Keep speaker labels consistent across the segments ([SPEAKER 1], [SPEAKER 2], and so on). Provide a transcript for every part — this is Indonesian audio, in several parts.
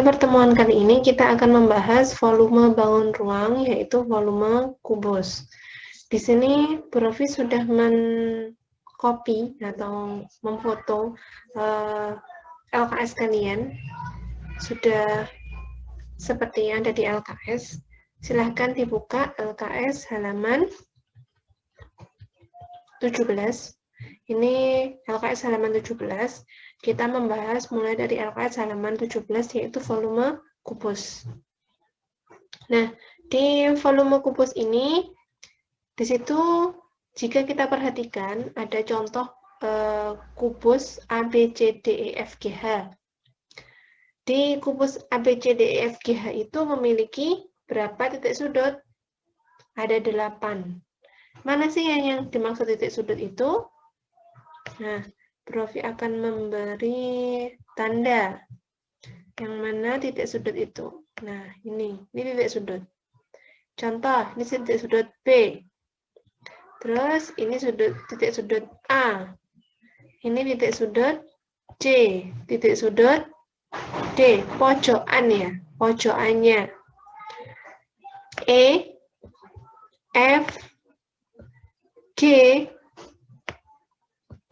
[SPEAKER 1] pertemuan kali ini kita akan membahas volume bangun ruang, yaitu volume kubus. Di sini Bu Rofi sudah men-copy atau memfoto LKS kalian. Sudah seperti yang ada di LKS. Silahkan dibuka LKS halaman 17. Ini LKS halaman 17. Kita membahas mulai dari LKS halaman 17, yaitu volume kubus. Nah, di volume kubus ini, di situ jika kita perhatikan ada contoh kubus A, B, C, D, E, F, G, H. Di kubus A, B, C, D, E, F, G, H itu memiliki berapa titik sudut? Ada 8. Mana sih yang dimaksud titik sudut itu? Nah, Prof akan memberi tanda yang mana titik sudut itu. Nah, ini titik sudut. Contoh, ini titik sudut B. Terus ini titik sudut A. Ini titik sudut C. Titik sudut D. Pojokan ya, pojokannya. E, F, G,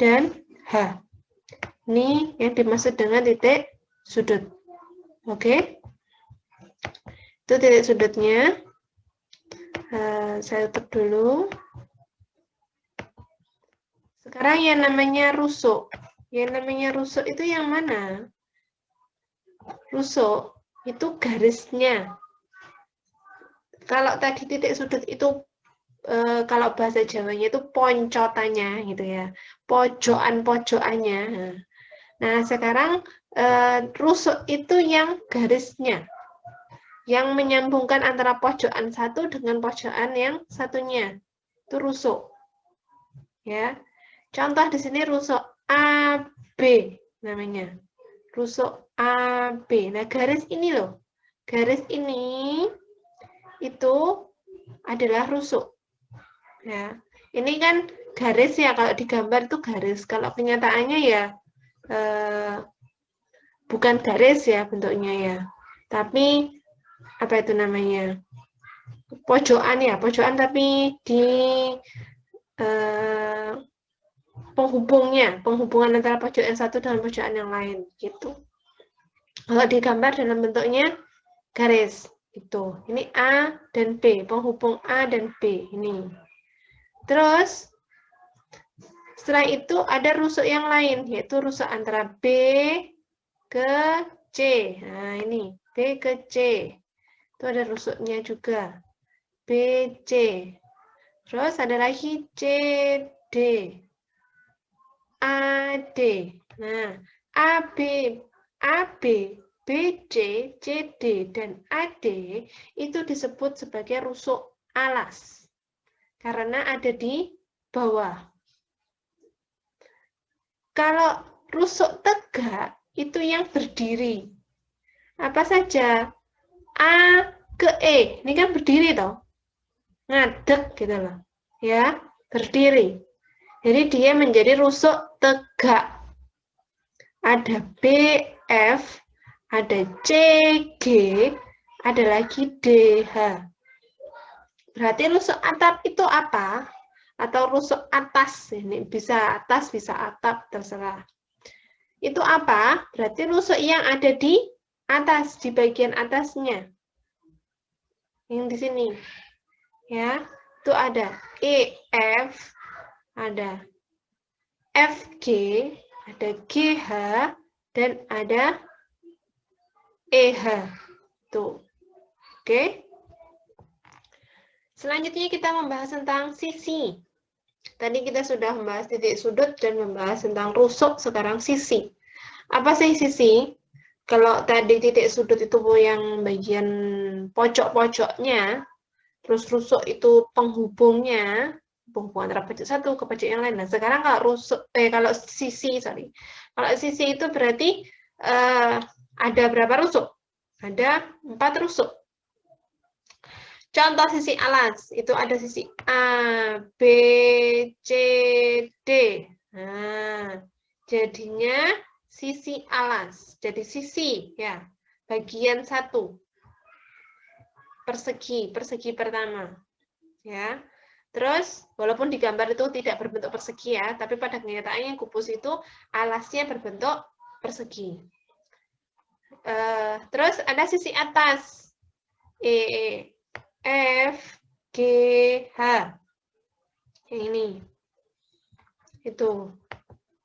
[SPEAKER 1] dan H. Ini yang dimaksud dengan titik sudut. Oke? Itu titik sudutnya. Saya tutup dulu. Sekarang yang namanya rusuk. Yang namanya rusuk itu yang mana? Rusuk itu garisnya. Kalau tadi titik sudut itu kalau bahasa Jawanya itu poncotannya gitu ya, pojokan-pojokannya. Nah, sekarang rusuk itu yang garisnya, yang menyambungkan antara pojokan satu dengan pojokan yang satunya, itu rusuk. Ya, contoh di sini rusuk AB namanya, rusuk AB. Nah, garis ini loh, garis ini itu adalah rusuk. Ya, ini kan garis ya, kalau digambar itu garis. Kalau kenyataannya ya bukan garis ya bentuknya ya, tapi apa itu namanya? Pojokan ya, pojokan tapi di penghubungan antara pojok yang satu dengan pojokan yang lain gitu. Kalau digambar dalam bentuknya garis itu. Ini A dan B, penghubung A dan B ini. Terus setelah itu ada rusuk yang lain, yaitu rusuk antara B ke C. Nah, ini B ke C. Itu ada rusuknya juga. BC. Terus ada lagi CD. AD. Nah, AB, BC, CD, dan AD itu disebut sebagai rusuk alas. Karena ada di bawah. Kalau rusuk tegak, itu yang berdiri. Apa saja? A ke E. Ini kan berdiri toh. Ngadeg gitu loh. Ya, berdiri. Jadi dia menjadi rusuk tegak. Ada BF, ada CG, ada lagi DH. Berarti rusuk atap itu apa? Atau rusuk atas, ini bisa atas, bisa atap, terserah. Itu apa? Berarti rusuk yang ada di atas, di bagian atasnya. Yang di sini. Ya, itu ada EF, ada FG, ada GH, dan ada EH. Tuh. Oke. Selanjutnya kita membahas tentang sisi. Tadi kita sudah membahas titik sudut dan membahas tentang rusuk, sekarang sisi. Apa sih sisi? Kalau tadi titik sudut itu yang bagian pojok-pojoknya, terus rusuk itu penghubungnya, penghubung antara pojok satu ke pojok yang lain. Nah, sekarang kalau kalau sisi, kalau sisi itu berarti ada berapa rusuk? Ada 4 rusuk. Contoh sisi alas, itu ada sisi A, B, C, D. Nah, jadinya sisi alas. Jadi sisi, ya. bagian 1. Persegi pertama. Ya. Terus, walaupun di gambar itu tidak berbentuk persegi ya, tapi pada kenyataannya kubus itu alasnya berbentuk persegi. Terus ada sisi atas. E, F, G, H. Yang ini. Itu.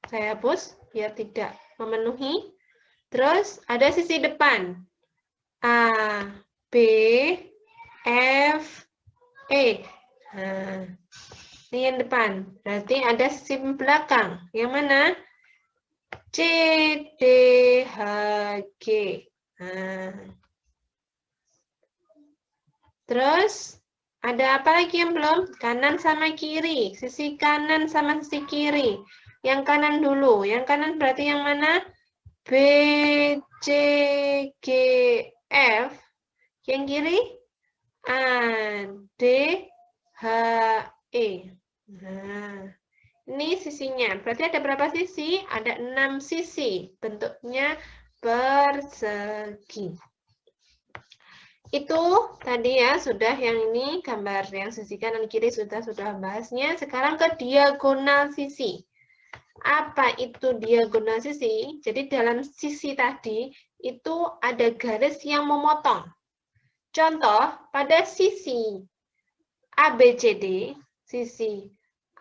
[SPEAKER 1] Saya hapus biar tidak memenuhi. Terus ada sisi depan. A, B, F, E. Nah, ini yang depan. Berarti ada sisi belakang. Yang mana? C, D, H, G. Nah. Terus, ada apa lagi yang belum? Kanan sama kiri. Sisi kanan sama sisi kiri. Yang kanan dulu. Yang kanan berarti yang mana? B, C, G, F. Yang kiri? A, D, H, E. Nah, ini sisinya. Berarti ada berapa sisi? Ada 6 sisi. Bentuknya persegi. Itu tadi ya, sudah yang ini gambar yang sisi kanan kiri sudah bahasnya. Sekarang ke diagonal sisi. Apa itu diagonal sisi? Jadi dalam sisi tadi itu ada garis yang memotong. Contoh, pada sisi ABCD, sisi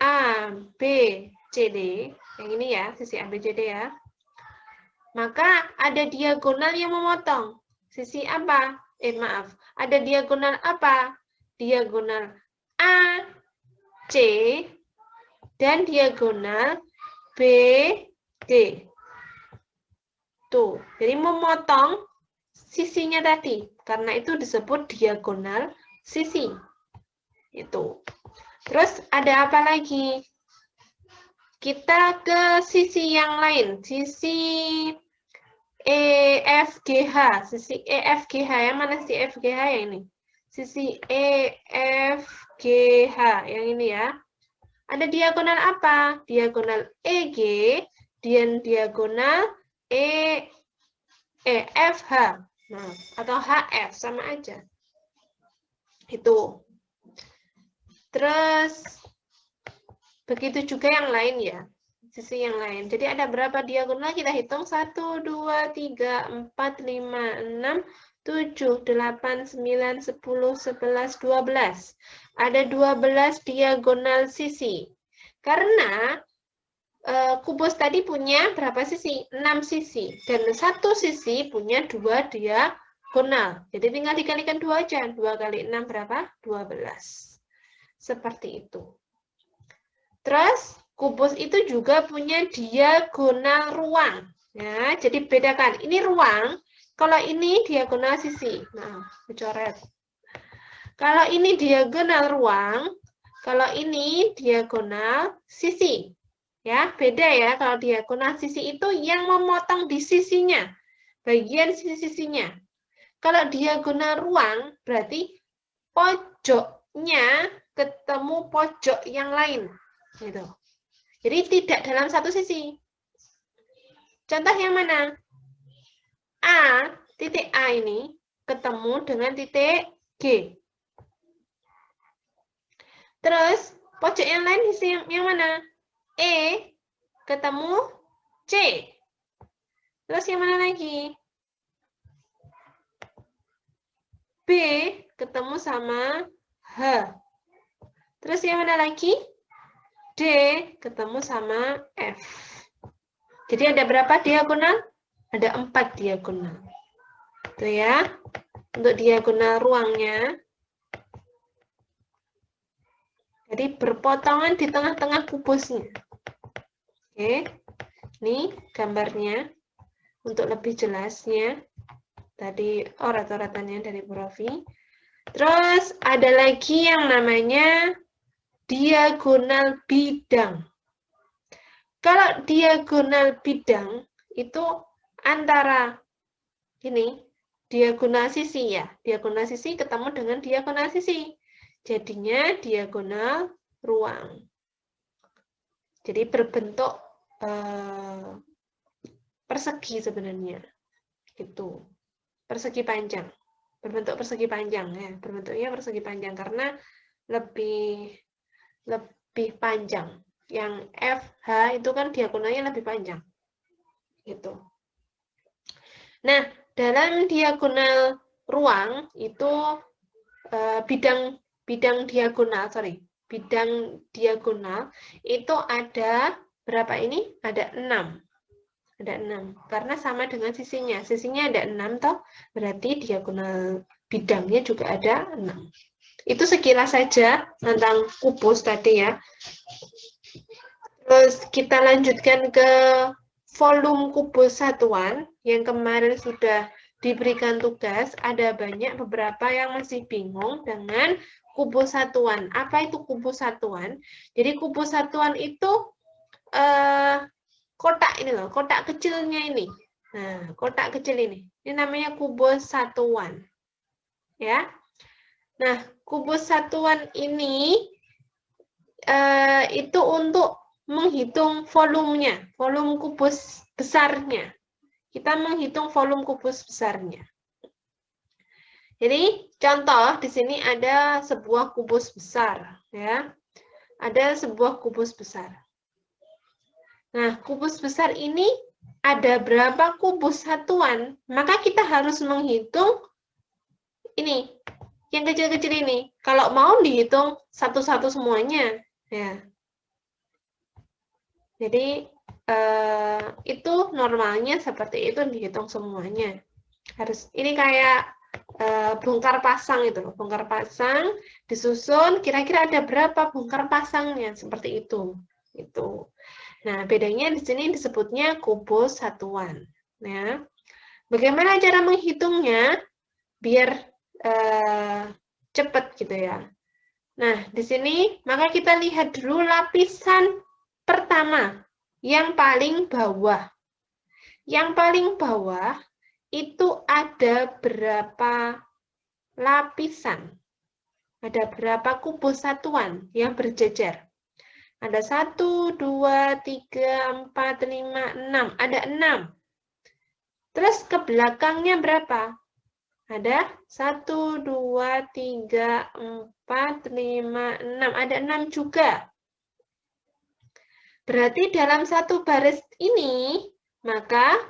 [SPEAKER 1] ABCD, yang ini ya, sisi ABCD ya, maka ada diagonal yang memotong. Sisi apa? Ada diagonal apa? Diagonal AC dan diagonal BD. Tuh, jadi memotong sisinya tadi. Karena itu disebut diagonal sisi. Itu. Terus ada apa lagi? Kita ke sisi yang lain. Sisi EFGH. Sisi EFGH. Yang mana sisi EFGH ya ini? Sisi EFGH. Yang ini ya. Ada diagonal apa? Diagonal EG dan diagonal EFH. Nah, atau HF sama aja. Itu. Terus begitu juga yang lain ya. Sisi yang lain. Jadi ada berapa diagonal? Kita hitung 1 2 3 4 5 6 7 8 9 10 11 12. Ada 12 diagonal sisi. Karena kubus tadi punya berapa sisi? 6 sisi. Dan satu sisi punya 2 diagonal. Jadi tinggal dikalikan 2 aja. 2 kali 6 berapa? 12. Seperti itu. Terus, kubus itu juga punya diagonal ruang. Ya, jadi bedakan. Ini ruang, kalau ini diagonal sisi. Nah, dicoret. Kalau ini diagonal ruang, kalau ini diagonal sisi. Ya, beda ya. Kalau diagonal sisi itu yang memotong di sisinya. Bagian sisi-sisinya. Kalau diagonal ruang, berarti pojoknya ketemu pojok yang lain. Gitu. Jadi tidak dalam satu sisi. Contoh yang mana? Titik A ini ketemu dengan titik G. Terus, pojok yang lain sisi yang mana? E ketemu C. Terus yang mana lagi? B ketemu sama H. Terus yang mana lagi? D ketemu sama F. Jadi ada berapa diagonal? Ada 4 diagonal. Tuh ya. Untuk diagonal ruangnya. Jadi berpotongan di tengah-tengah kubusnya. Oke. Ini gambarnya. Untuk lebih jelasnya. Tadi orat-oratannya dari Bu Rofi. Terus ada lagi yang namanya diagonal bidang. Kalau diagonal bidang itu antara ini diagonal sisi ya. Diagonal sisi ketemu dengan diagonal sisi. Jadinya diagonal ruang. Jadi berbentuk persegi sebenarnya. Gitu. persegi panjang. Berbentuk persegi panjang ya, berbentuknya persegi panjang karena lebih panjang. Yang FH itu kan diagonalnya lebih panjang. Gitu. Nah, dalam diagonal ruang itu bidang diagonal itu ada berapa ini? Ada 6. Ada 6. Karena sama dengan sisinya. Sisinya ada 6 toh, berarti diagonal bidangnya juga ada 6. Itu sekilas saja tentang kubus tadi ya. Terus kita lanjutkan ke volume kubus satuan yang kemarin sudah diberikan tugas. Ada beberapa yang masih bingung dengan kubus satuan. Apa itu kubus satuan? Jadi kubus satuan itu kotak ini loh, kotak kecilnya ini. Nah, kotak kecil ini. Ini namanya kubus satuan. Ya. Nah, kubus satuan ini itu untuk menghitung volumenya, volume kubus besarnya. Kita menghitung volume kubus besarnya. Jadi, contoh di sini ada sebuah kubus besar, ya. Ada sebuah kubus besar. Nah, kubus besar ini ada berapa kubus satuan? Maka kita harus menghitung ini, yang kecil-kecil ini. Kalau mau dihitung satu-satu semuanya, ya. Jadi itu normalnya seperti itu, dihitung semuanya. Harus ini kayak bongkar pasang itu, bongkar pasang disusun. Kira-kira ada berapa bongkar pasangnya? Seperti itu. Itu. Nah, bedanya di sini disebutnya kubus satuan. Ya. Bagaimana cara menghitungnya biar cepat gitu ya. Nah, di sini maka kita lihat dulu lapisan pertama, yang paling bawah. Yang paling bawah itu ada berapa lapisan? Ada berapa kubus satuan yang berjejer? Ada 1, 2, 3, 4, 5, 6. Ada 6. Terus ke belakangnya berapa? Ada 1, 2, 3, 4, 5, 6. Ada 6 juga. Berarti dalam satu baris ini, maka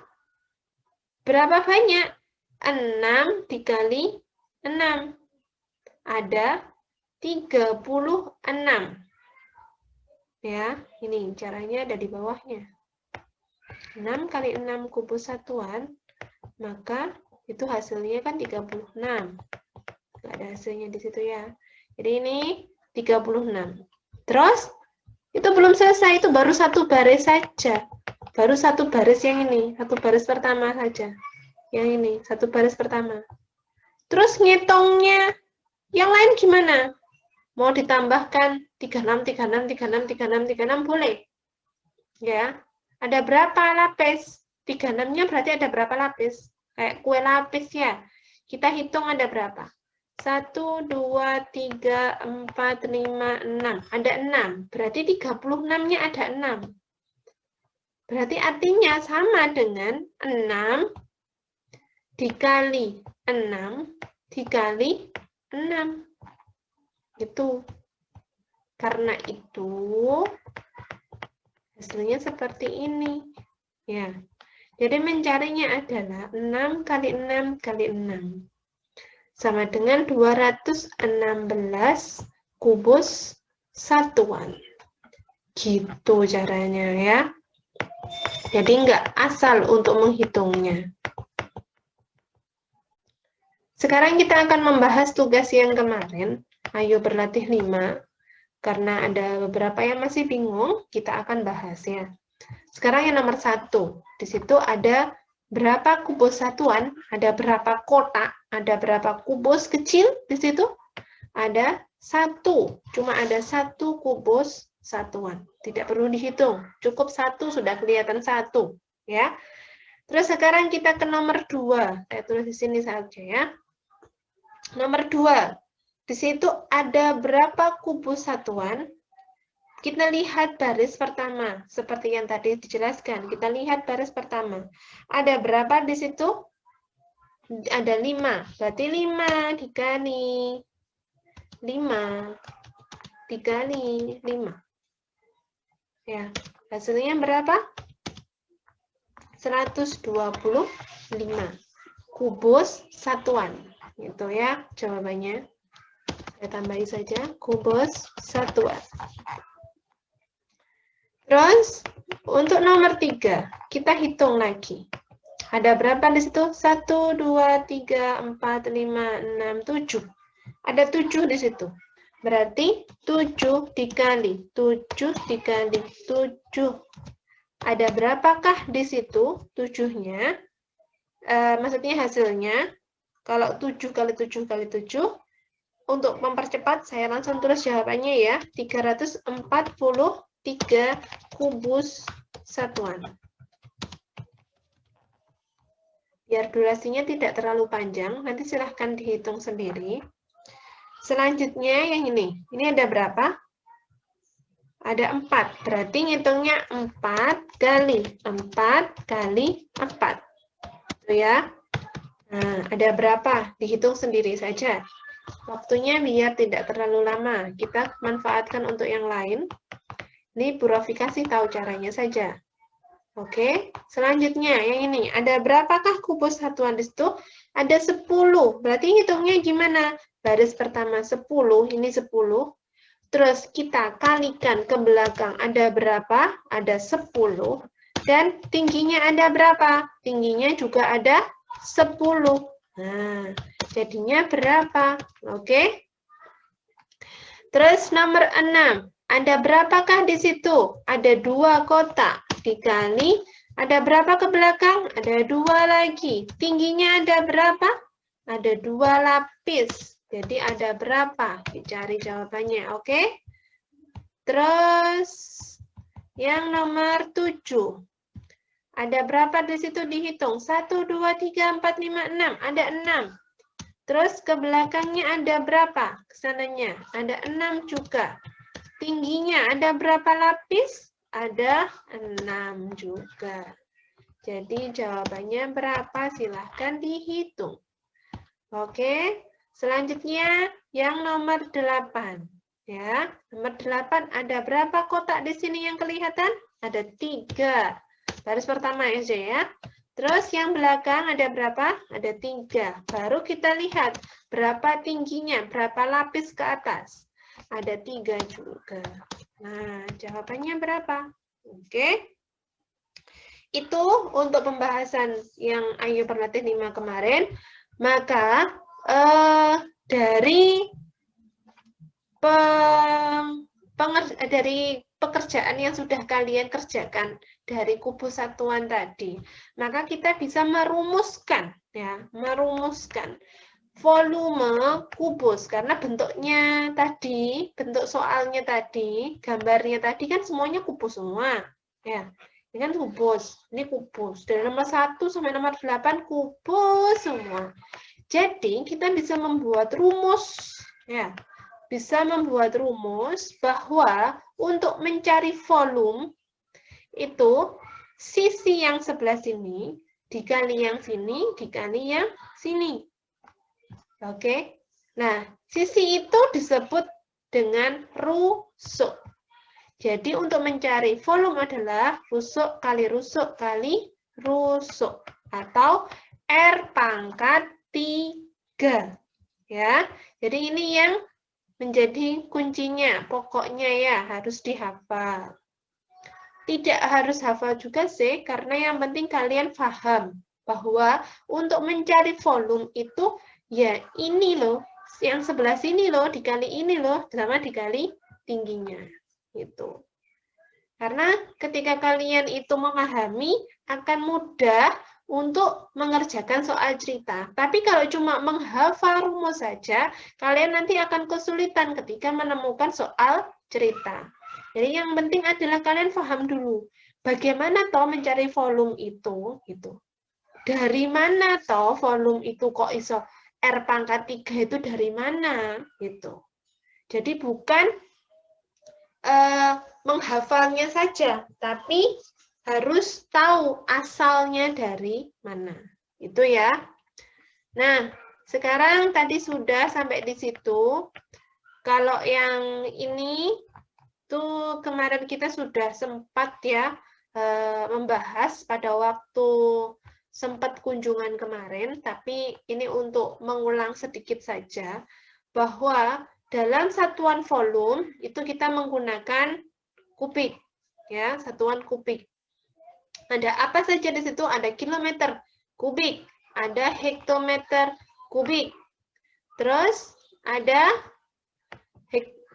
[SPEAKER 1] berapa banyak? 6 dikali 6. Ada 36. Ya, ini caranya ada di bawahnya. 6 kali 6 kubus satuan, maka itu hasilnya kan 36. Nggak ada hasilnya di situ ya. Jadi ini 36. Terus, itu belum selesai, itu baru satu baris saja. Baru satu baris yang ini, satu baris pertama saja. Yang ini, satu baris pertama. Terus ngitungnya, yang lain gimana? Mau ditambahkan 36, 36, 36, 36, 36, boleh. Ya, ada berapa lapis? 36-nya berarti ada berapa lapis? Kayak kue lapis ya. Kita hitung ada berapa? 1, 2, 3, 4, 5, 6. Ada 6. Berarti 36-nya ada 6. Berarti artinya sama dengan 6 dikali 6 dikali 6. Itu. Karena itu hasilnya seperti ini. Ya. Jadi mencarinya adalah 6 kali 6 kali 6. Sama dengan 216 kubus satuan. Gitu caranya ya. Jadi nggak asal untuk menghitungnya. Sekarang kita akan membahas tugas yang kemarin. Ayo berlatih 5. Karena ada beberapa yang masih bingung, kita akan bahas ya. Sekarang yang nomor 1. Di situ ada berapa kubus satuan, ada berapa kotak, ada berapa kubus kecil di situ? Ada 1, cuma ada 1 kubus satuan. Tidak perlu dihitung, cukup 1 sudah kelihatan 1. Ya. Terus sekarang kita ke nomor 2. Saya tulis di sini saja ya. Nomor 2. Di situ ada berapa kubus satuan? Kita lihat baris pertama, seperti yang tadi dijelaskan. Kita lihat baris pertama. Ada berapa di situ? ada 5. Berarti 5 dikali 5. Ya, hasilnya berapa? 125 kubus satuan. Gitu ya jawabannya. Saya tambahin saja, kubus satuan. Terus, untuk nomor 3, kita hitung lagi. Ada berapa di situ? 1, 2, 3, 4, 5, 6, 7. Ada 7 di situ. Berarti 7 dikali 7 dikali 7. Ada berapakah di situ 7-nya? Maksudnya hasilnya, kalau 7 kali 7 kali 7, untuk mempercepat, saya langsung tulis jawabannya ya. 343 kubus satuan. Biar durasinya tidak terlalu panjang, nanti silahkan dihitung sendiri. Selanjutnya yang ini. Ini ada berapa? Ada 4. Berarti ngitungnya 4 kali 4 kali 4. Itu ya. Nah, ada berapa? Dihitung sendiri saja. Waktunya biar tidak terlalu lama. Kita manfaatkan untuk yang lain. Ini Bu Rofi kasih tahu caranya saja. Oke, selanjutnya yang ini. Ada berapakah kubus satuan di situ? Ada 10. Berarti hitungnya gimana? Baris pertama 10, ini 10. Terus kita kalikan ke belakang. Ada berapa? Ada 10. Dan tingginya ada berapa? Tingginya juga ada 10. Nah, jadinya berapa? Oke. Terus nomor 6. Ada berapakah di situ? Ada 2 kotak. Dikali, ada berapa ke belakang? Ada 2 lagi. Tingginya ada berapa? Ada 2 lapis. Jadi ada berapa? Dicari jawabannya, oke? Terus yang nomor 7. Ada berapa di situ dihitung? 1, 2, 3, 4, 5, 6. Ada 6. Terus ke belakangnya ada berapa? Kesananya ada 6 juga. Tingginya ada berapa lapis? Ada 6 juga. Jadi jawabannya berapa? Silahkan dihitung. Oke, selanjutnya yang nomor 8. Ya, nomor 8 ada berapa kotak di sini yang kelihatan? Ada 3. Baris pertama aja ya. Terus yang belakang ada berapa? Ada 3. Baru kita lihat berapa tingginya, berapa lapis ke atas. Ada 3 juga. Nah, jawabannya berapa? Oke. Itu untuk pembahasan yang Ayu Berlatih 5 kemarin. Maka dari pekerjaan yang sudah kalian kerjakan dari kubus satuan tadi, maka kita bisa merumuskan volume kubus karena bentuknya tadi, bentuk soalnya tadi, gambarnya tadi kan semuanya kubus semua, ya. Ini kan kubus, ini kubus. Dari nomor 1 sampai nomor 8 kubus semua. Jadi kita bisa membuat rumus, ya. Bisa membuat rumus bahwa untuk mencari volume itu sisi yang sebelah sini dikali yang sini dikali yang sini. Oke. Nah, sisi itu disebut dengan rusuk. Jadi untuk mencari volume adalah rusuk kali rusuk kali rusuk atau R pangkat 3. Ya. Jadi ini yang menjadi kuncinya, pokoknya ya harus dihafal. Tidak harus hafal juga sih, karena yang penting kalian paham bahwa untuk mencari volume itu ya ini loh, yang sebelah sini loh, dikali ini loh, sama dikali tingginya. Gitu. Karena ketika kalian itu memahami, akan mudah untuk mengerjakan soal cerita. Tapi kalau cuma menghafal rumus saja, kalian nanti akan kesulitan ketika menemukan soal cerita. Jadi yang penting adalah kalian paham dulu, bagaimana toh mencari volume itu, gitu. Dari mana toh volume itu kok iso R pangkat 3 itu dari mana, gitu. Jadi bukan menghafalnya saja, tapi harus tahu asalnya dari mana. Itu ya. Nah, sekarang tadi sudah sampai di situ. Kalau yang ini tuh kemarin kita sudah sempat ya membahas pada waktu sempat kunjungan kemarin, tapi ini untuk mengulang sedikit saja bahwa dalam satuan volume itu kita menggunakan kubik, ya, satuan kubik. Ada apa saja di situ? Ada kilometer kubik, ada hektometer kubik, terus ada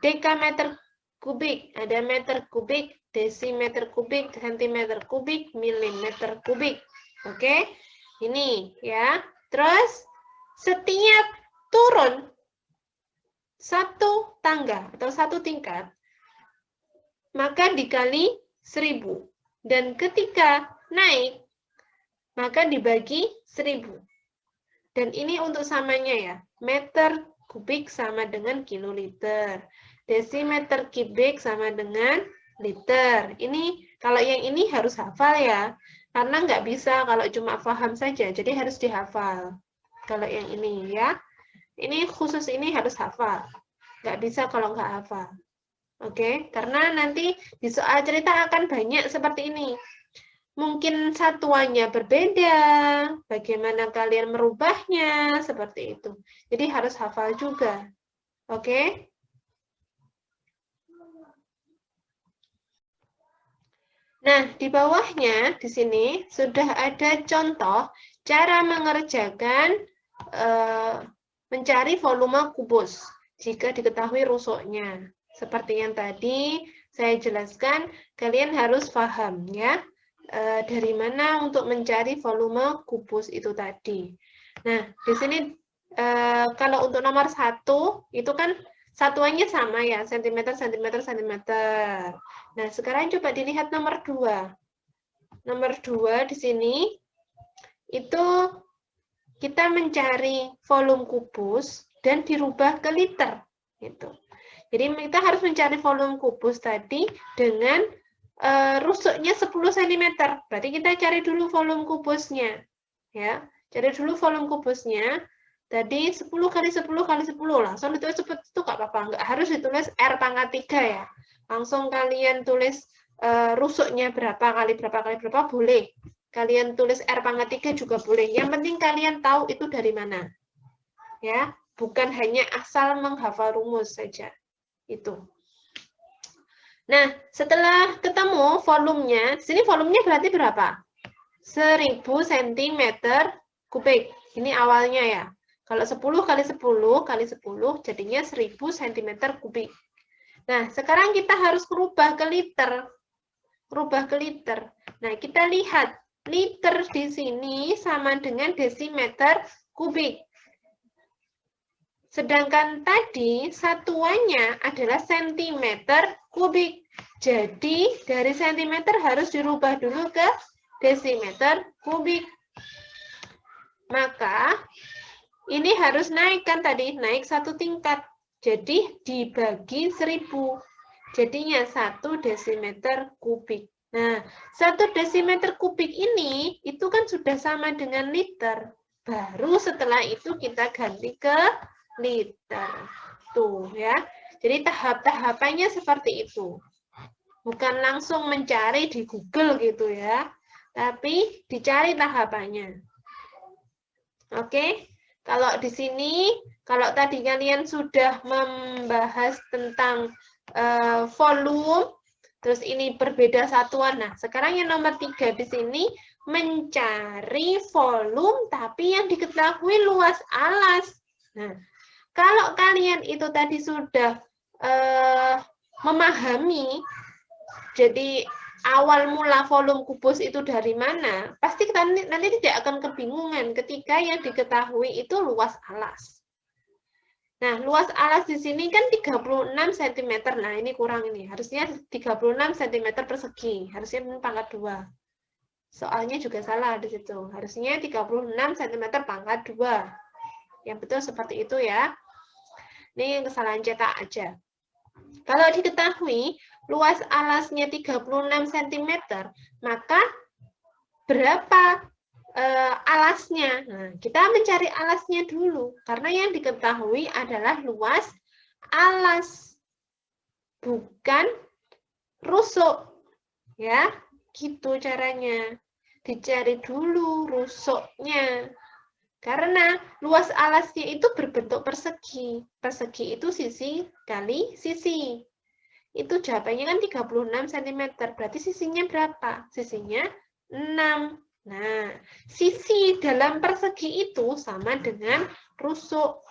[SPEAKER 1] dekameter kubik, ada meter kubik, desimeter kubik, sentimeter kubik, milimeter kubik. Oke, ini ya. Terus setiap turun satu tangga atau satu tingkat, maka dikali 1000. Dan ketika naik, maka dibagi 1000. Dan ini untuk samanya ya, meter kubik sama dengan kiloliter. Desimeter kubik sama dengan liter. Ini kalau yang ini harus hafal ya, karena nggak bisa kalau cuma paham saja, jadi harus dihafal. Kalau yang ini ya, ini khusus ini harus hafal. Nggak bisa kalau nggak hafal. Oke, karena nanti di soal cerita akan banyak seperti ini. Mungkin satuannya berbeda, bagaimana kalian merubahnya, seperti itu. Jadi harus hafal juga. Oke? Nah, di bawahnya, di sini, sudah ada contoh cara mengerjakan mencari volume kubus jika diketahui rusuknya. Seperti yang tadi saya jelaskan, kalian harus paham ya. Dari mana untuk mencari volume kubus itu tadi. Nah, di sini kalau untuk nomor 1 itu kan satuannya sama ya, sentimeter, sentimeter, sentimeter. Nah, sekarang coba dilihat nomor 2. Nomor 2 di sini itu kita mencari volume kubus dan dirubah ke liter gitu. Jadi kita harus mencari volume kubus tadi dengan rusuknya 10 cm. Berarti kita cari dulu volume kubusnya. Ya, cari dulu volume kubusnya. Tadi 10 kali 10 kali 10. Langsung ditulis seperti itu nggak apa-apa. Nggak harus ditulis R pangkat 3 ya. Langsung kalian tulis rusuknya berapa kali berapa boleh. Kalian tulis R pangkat 3 juga boleh. Yang penting kalian tahu itu dari mana. Ya, bukan hanya asal menghafal rumus saja. Itu. Nah, setelah ketemu volumenya, sini volumenya berarti berapa? 1000 cm kubik. Ini awalnya ya. Kalau 10 kali 10 kali 10 jadinya 1000 cm kubik. Nah, sekarang kita harus merubah ke liter. Rubah ke liter. Nah, kita lihat liter di sini sama dengan desimeter kubik. Sedangkan tadi satuannya adalah sentimeter kubik. Jadi dari sentimeter harus dirubah dulu ke desimeter kubik. Maka ini harus naik kan tadi, naik satu tingkat. Jadi dibagi 1000. Jadinya 1 desimeter kubik. Nah, 1 desimeter kubik ini itu kan sudah sama dengan liter. Baru setelah itu kita ganti ke liter. Tuh ya. Jadi tahap-tahapannya seperti itu. Bukan langsung mencari di Google gitu ya. Tapi dicari tahapannya. Oke. Kalau di sini, kalau tadi kalian sudah membahas tentang volume, terus ini berbeda satuan. Nah, sekarang yang nomor 3 di sini mencari volume tapi yang diketahui luas alas. Nah, kalau kalian itu tadi sudah memahami, jadi awal mula volume kubus itu dari mana, pasti kita nanti tidak akan kebingungan ketika yang diketahui itu luas alas. Nah, luas alas di sini kan 36 cm. Nah, ini kurang ini. Harusnya 36 cm persegi. Harusnya pangkat 2. Soalnya juga salah di situ. Harusnya 36 cm pangkat 2. Yang betul seperti itu ya. Ini kesalahan cetak aja. Kalau diketahui luas alasnya 36 cm, maka berapa alasnya. Nah, kita mencari alasnya dulu, karena yang diketahui adalah luas alas, bukan rusuk. Ya, gitu caranya. Dicari dulu rusuknya. Karena luas alasnya itu berbentuk persegi. Persegi itu sisi kali sisi. Itu jawabannya kan 36 cm. Berarti sisinya berapa? Sisinya 6. Nah, sisi dalam persegi itu sama dengan rusuk.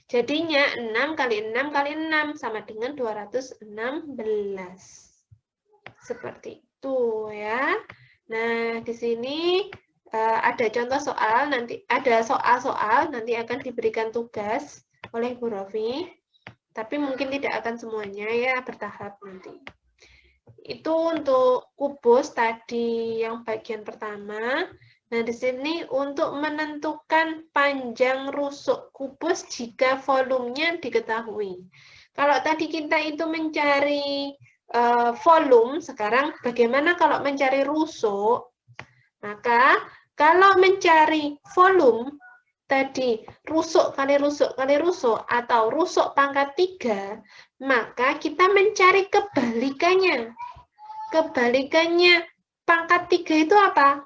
[SPEAKER 1] Jadinya 6 kali 6 kali 6 sama dengan 216. Seperti itu ya. Nah, di sini ada contoh soal, nanti ada soal-soal, nanti akan diberikan tugas oleh Bu Rofi, tapi mungkin tidak akan semuanya ya, bertahap nanti. Itu untuk kubus tadi yang bagian pertama. Nah, di sini untuk menentukan panjang rusuk kubus jika volumenya diketahui. Kalau tadi kita itu mencari volume, sekarang bagaimana kalau mencari rusuk? Maka kalau mencari volume, tadi rusuk kali rusuk kali rusuk, atau rusuk pangkat 3, maka kita mencari kebalikannya. Kebalikannya pangkat 3 itu apa?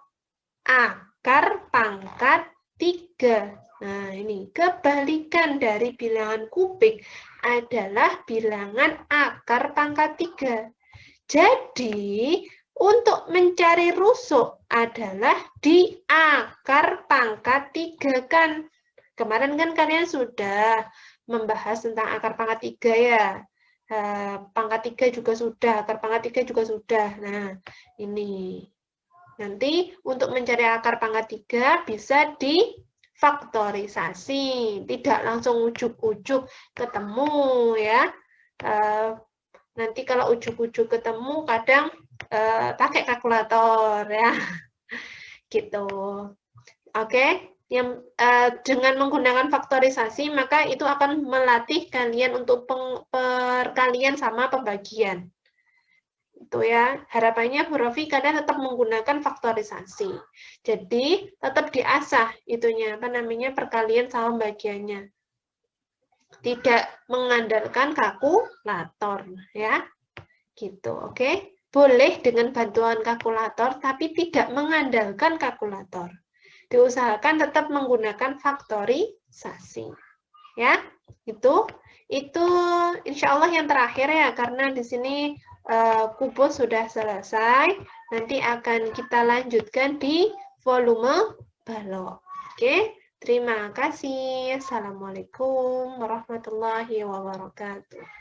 [SPEAKER 1] Akar pangkat 3. Nah, ini kebalikan dari bilangan kubik adalah bilangan akar pangkat 3. Jadi, untuk mencari rusuk adalah di akar pangkat 3 kan. Kemarin kan kalian sudah membahas tentang akar pangkat 3 ya. Pangkat 3 juga sudah, akar pangkat 3 juga sudah. Nah, ini. Nanti untuk mencari akar pangkat 3 bisa difaktorisasi, tidak langsung ujuk-ujuk ketemu ya. Nanti kalau ujuk-ujuk ketemu kadang pakai kalkulator ya. Gitu. Oke, yang dengan menggunakan faktorisasi maka itu akan melatih kalian untuk perkalian sama pembagian. Itu ya, harapannya Bu Rofi kalian tetap menggunakan faktorisasi. Jadi tetap diasah itunya, apa namanya, perkalian sama bagiannya. Tidak mengandalkan kalkulator ya. Gitu, oke? Boleh dengan bantuan kalkulator tapi tidak mengandalkan kalkulator. Diusahakan tetap menggunakan faktorisasi. Ya, itu insya Allah yang terakhir ya, karena di sini kubus sudah selesai, nanti akan kita lanjutkan di volume balok. Oke, terima kasih. Assalamualaikum warahmatullahi wabarakatuh.